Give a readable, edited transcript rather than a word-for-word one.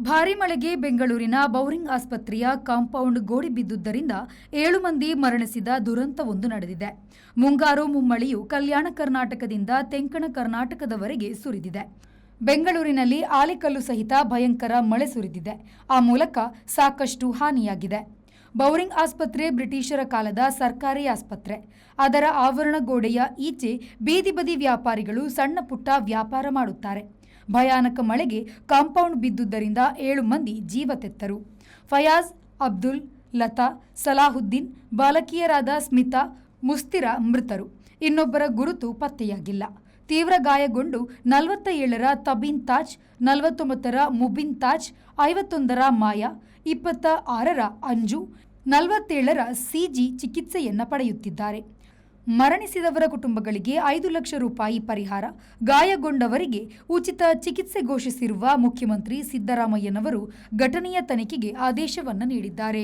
ಭಾರೀ ಮಳೆಗೆ ಬೆಂಗಳೂರಿನ ಬೌರಿಂಗ್ ಆಸ್ಪತ್ರೆಯ ಕಾಂಪೌಂಡ್ ಗೋಡೆ ಬಿದ್ದುದರಿಂದ 7 ಮಂದಿ ಮರಣಿಸಿದ ದುರಂತವೊಂದು ನಡೆದಿದೆ. ಮುಂಗಾರು ಮುಮ್ಮಳೆಯು ಕಲ್ಯಾಣ ಕರ್ನಾಟಕದಿಂದ ತೆಂಕಣ ಕರ್ನಾಟಕದವರೆಗೆ ಸುರಿದಿದೆ. ಬೆಂಗಳೂರಿನಲ್ಲಿ ಆಲಿಕಲ್ಲು ಸಹಿತ ಭಯಂಕರ ಮಳೆ ಸುರಿದಿದೆ. ಆ ಮೂಲಕ ಸಾಕಷ್ಟು ಹಾನಿಯಾಗಿದೆ. ಬೌರಿಂಗ್ ಆಸ್ಪತ್ರೆ ಬ್ರಿಟಿಷರ ಕಾಲದ ಸರ್ಕಾರಿ ಆಸ್ಪತ್ರೆ. ಅದರ ಆವರಣ ಗೋಡೆಯ ಈಚೆ ಬೀದಿ ಬದಿ ವ್ಯಾಪಾರಿಗಳು ಸಣ್ಣ ಪುಟ್ಟ ವ್ಯಾಪಾರ ಮಾಡುತ್ತಾರೆ. ಭಯಾನಕ ಮಳೆಗೆ ಕಾಂಪೌಂಡ್ ಬಿದ್ದುದರಿಂದ 7 ಮಂದಿ ಜೀವ ತೆತ್ತರು. ಫಯಾಜ್, ಅಬ್ದುಲ್, ಲತಾ, ಸಲಾಹುದ್ದೀನ್, ಬಾಲಕಿಯರಾದ ಸ್ಮಿತಾ, ಮುಸ್ತಿರಾ ಮೃತರು. ಇನ್ನೊಬ್ಬರ ಗುರುತು ಪತ್ತೆಯಾಗಿಲ್ಲ. ತೀವ್ರ ಗಾಯಗೊಂಡು 47ರ ತಬೀನ್ ತಾಜ್, 49ರ ಮುಬಿನ್ ತಾಜ್, 51ರ ಮಾಯಾ, 26ರ ಅಂಜು, 47ರ ಸಿಜಿ ಚಿಕಿತ್ಸೆಯನ್ನ ಪಡೆಯುತ್ತಿದ್ದಾರೆ. ಮರಣಿಸಿದವರ ಕುಟುಂಬಗಳಿಗೆ 5 ಲಕ್ಷ ರೂಪಾಯಿ ಪರಿಹಾರ, ಗಾಯಗೊಂಡವರಿಗೆ ಉಚಿತ ಚಿಕಿತ್ಸೆ ಘೋಷಿಸಿರುವ ಮುಖ್ಯಮಂತ್ರಿ ಸಿದ್ದರಾಮಯ್ಯನವರು ಘಟನೆಯ ತನಿಖೆಗೆ ಆದೇಶವನ್ನು ನೀಡಿದ್ದಾರೆ.